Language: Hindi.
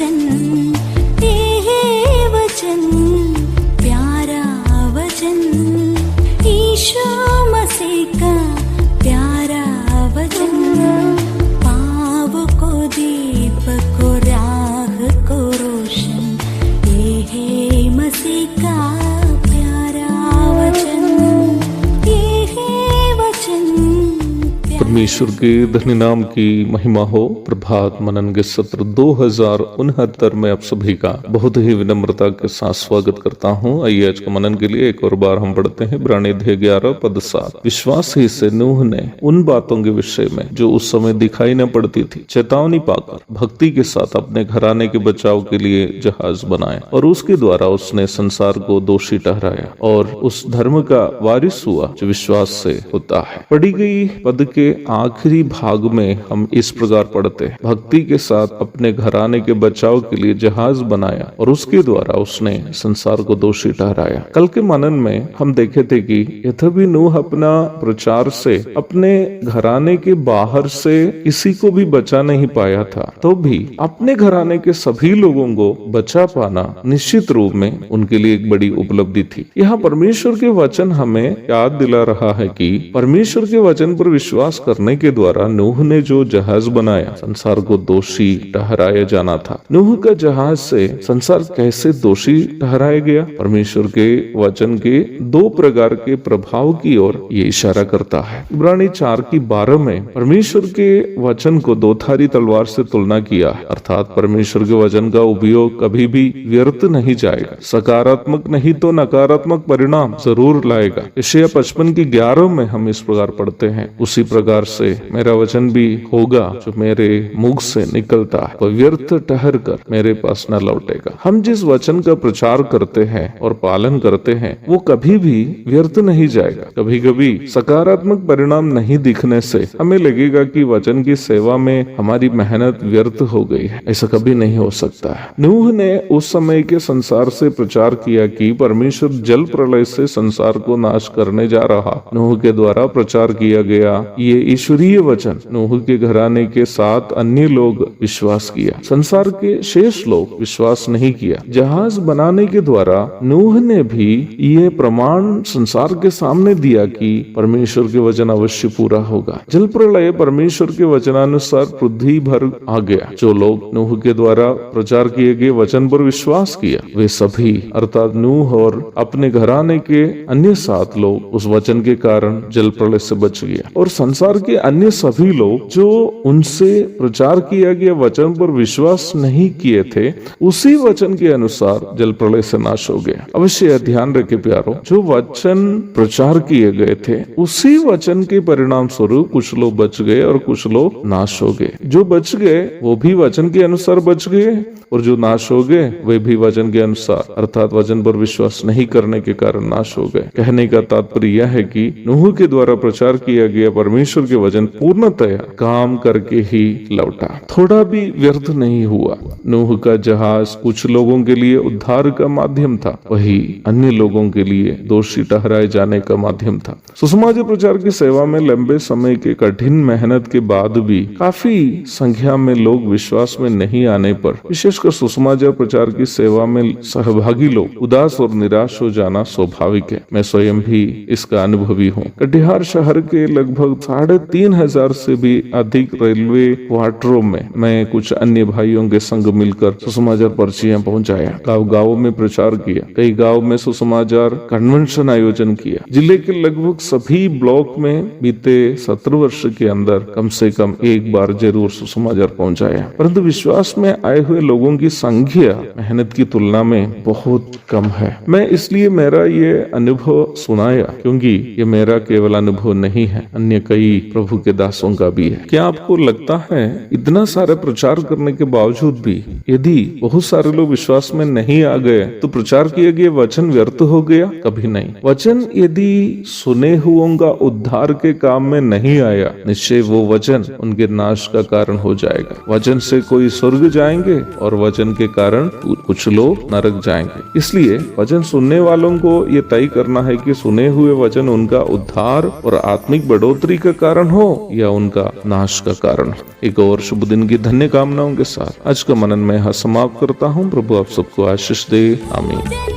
वचन, ये वचन प्यारा वचन, ईशु मसीह का प्यारा वचन, पाव को दीप को राह को रोशन, ये है मसीह का प्यारा वचन, ये है वचन। परमेश्वर के धन्य नाम की महिमा हो। प्रभात मनन के सत्र 2069 में आप सभी का बहुत ही विनम्रता के साथ स्वागत करता हूं। आइए आज के मनन के लिए एक और बार हम पढ़ते हैं इब्रानी अध्याय 11 पद 7। विश्वास ही से नूह ने उन बातों के विषय में जो उस समय दिखाई न पड़ती थी चेतावनी पाकर भक्ति के साथ अपने घराने के बचाव के लिए जहाज बनाया, और उसके द्वारा उसने संसार को दोषी ठहराया और उस धर्म का वारिस हुआ जो विश्वास से होता है। पढ़ी गई पद के आखिरी भाग में हम इस प्रकार पढ़ते हैं, भक्ति के साथ अपने घराने के बचाव के लिए जहाज बनाया और उसके द्वारा उसने संसार को दोषी ठहराया। कल के मनन में हम देखे थे कि यद्यपि नूह अपना प्रचार से अपने घराने के बाहर से किसी को भी बचा नहीं पाया था, तो भी अपने घराने के सभी लोगों को बचा पाना निश्चित रूप में उनके लिए एक बड़ी उपलब्धि थी। यहाँ परमेश्वर के वचन हमें याद दिला रहा है कि परमेश्वर के वचन पर विश्वास करने के द्वारा नूह ने जो जहाज बनाया संसार को दोषी ठहराया जाना था। नूह का जहाज से संसार कैसे दोषी ठहराया गया? परमेश्वर के वचन के दो प्रकार के प्रभाव की ओर ये इशारा करता है। इब्रानी 4:12 में परमेश्वर के वचन को दो धारी तलवार से तुलना किया है, अर्थात परमेश्वर के वचन का उपयोग कभी भी व्यर्थ नहीं जाएगा, सकारात्मक नहीं तो नकारात्मक परिणाम जरूर लाएगा। यशायाह 55:11 में हम इस प्रकार पढ़ते हैं, उसी प्रकार से मेरा वचन भी होगा जो मेरे मुख से निकलता है, वह व्यर्थ ठहर कर मेरे पास न लौटेगा। हम जिस वचन का प्रचार करते हैं और पालन करते हैं वो कभी भी व्यर्थ नहीं जाएगा। कभी कभी सकारात्मक परिणाम नहीं दिखने से हमें लगेगा कि वचन की सेवा में हमारी मेहनत व्यर्थ हो गई है। ऐसा कभी नहीं हो सकता है। नूह ने उस समय के संसार से प्रचार किया कि परमेश्वर जल प्रलय से संसार को नाश करने जा रहा। नूह के द्वारा प्रचार किया गया ये ईश्वरीय वचन नूह के घराने के साथ अन्य लोग विश्वास किया, संसार के शेष लोग विश्वास नहीं किया। जहाज बनाने के द्वारा नूह ने भी ये प्रमाण संसार के सामने दिया कि परमेश्वर के वचन अवश्य पूरा होगा। जल प्रलय परमेश्वर के वचनानुसार पृथ्वी भर आ गया। जो लोग नूह के द्वारा प्रचार किए गए वचन पर विश्वास किया वे सभी अर्थात नूह और अपने घराने के अन्य 7 लोग उस वचन के कारण जल प्रलय से बच गया, और संसार के अन्य सभी लोग जो उनसे प्रचार किया गया वचन पर विश्वास नहीं किए थे उसी वचन के अनुसार जल प्रलय से नाश हो गया। अवश्य ध्यान रखे प्यारो, जो वचन प्रचार किए गए थे उसी वचन के परिणाम स्वरूप कुछ लोग बच गए और कुछ लोग नाश हो गए। जो बच गए वो भी वचन के अनुसार बच गए, और जो नाश हो गए वे भी वचन के अनुसार अर्थात वचन पर विश्वास नहीं करने के कारण नाश हो गए। कहने का तात्पर्य यह है कि नूह के द्वारा प्रचार किया गया परमेश्वर के वचन पूर्णतया काम करके ही लौटा, थोड़ा भी व्यर्थ नहीं हुआ। नूह का जहाज कुछ लोगों के लिए उद्धार का माध्यम था, वही अन्य लोगों के लिए दोषी ठहराए जाने का माध्यम था। सुसमाचार प्रचार की सेवा में लंबे समय के कठिन मेहनत के बाद भी काफी संख्या में लोग विश्वास में नहीं आने पर विशेषकर सुसमाचार प्रचार की सेवा में सहभागी लोग उदास और निराश हो जाना स्वाभाविक है। मैं स्वयं भी इसका अनुभवी हूँ। कटिहार शहर के लगभग 3,500 से भी अधिक रेलवे क्वार्टरों में मैं कुछ अन्य भाइयों के संग मिलकर सुसमाचार पर्चियां पहुंचाया, गाँव में प्रचार किया, कई गाँव में सुसमाचार कन्वेंशन आयोजन किया। जिले के लगभग सभी ब्लॉक में बीते 17 वर्ष के अंदर कम से कम एक बार जरूर सुसमाचार पहुंचाया, परंतु विश्वास में आए हुए लोगों की संख्या मेहनत की तुलना में बहुत कम है। मैं इसलिए मेरा ये अनुभव सुनाया क्योंकि ये मेरा केवल अनुभव नहीं है, अन्य कई प्रभु के दासों का भी है। क्या आपको लगता है इतना सारा प्रचार करने के बावजूद भी यदि बहुत सारे लोग विश्वास में नहीं आ गए तो प्रचार किए गए वचन व्यर्थ हो गया? कभी नहीं। वचन यदि सुने हुओं का उद्धार के काम में नहीं आया, निश्चय वो वचन उनके नाश का कारण हो जाएगा। वचन से कोई स्वर्ग जाएंगे और और वचन के कारण कुछ लोग नरक जाएंगे। इसलिए वचन सुनने वालों को ये तय करना है कि सुने हुए वचन उनका उद्धार और आत्मिक बढ़ोतरी का कारण हो या उनका नाश का कारण हो। एक और शुभ दिन की धन्य कामनाओं के साथ आज का मनन मैं यहाँ समाप्त करता हूँ। प्रभु आप सबको आशीष दे। आमीन।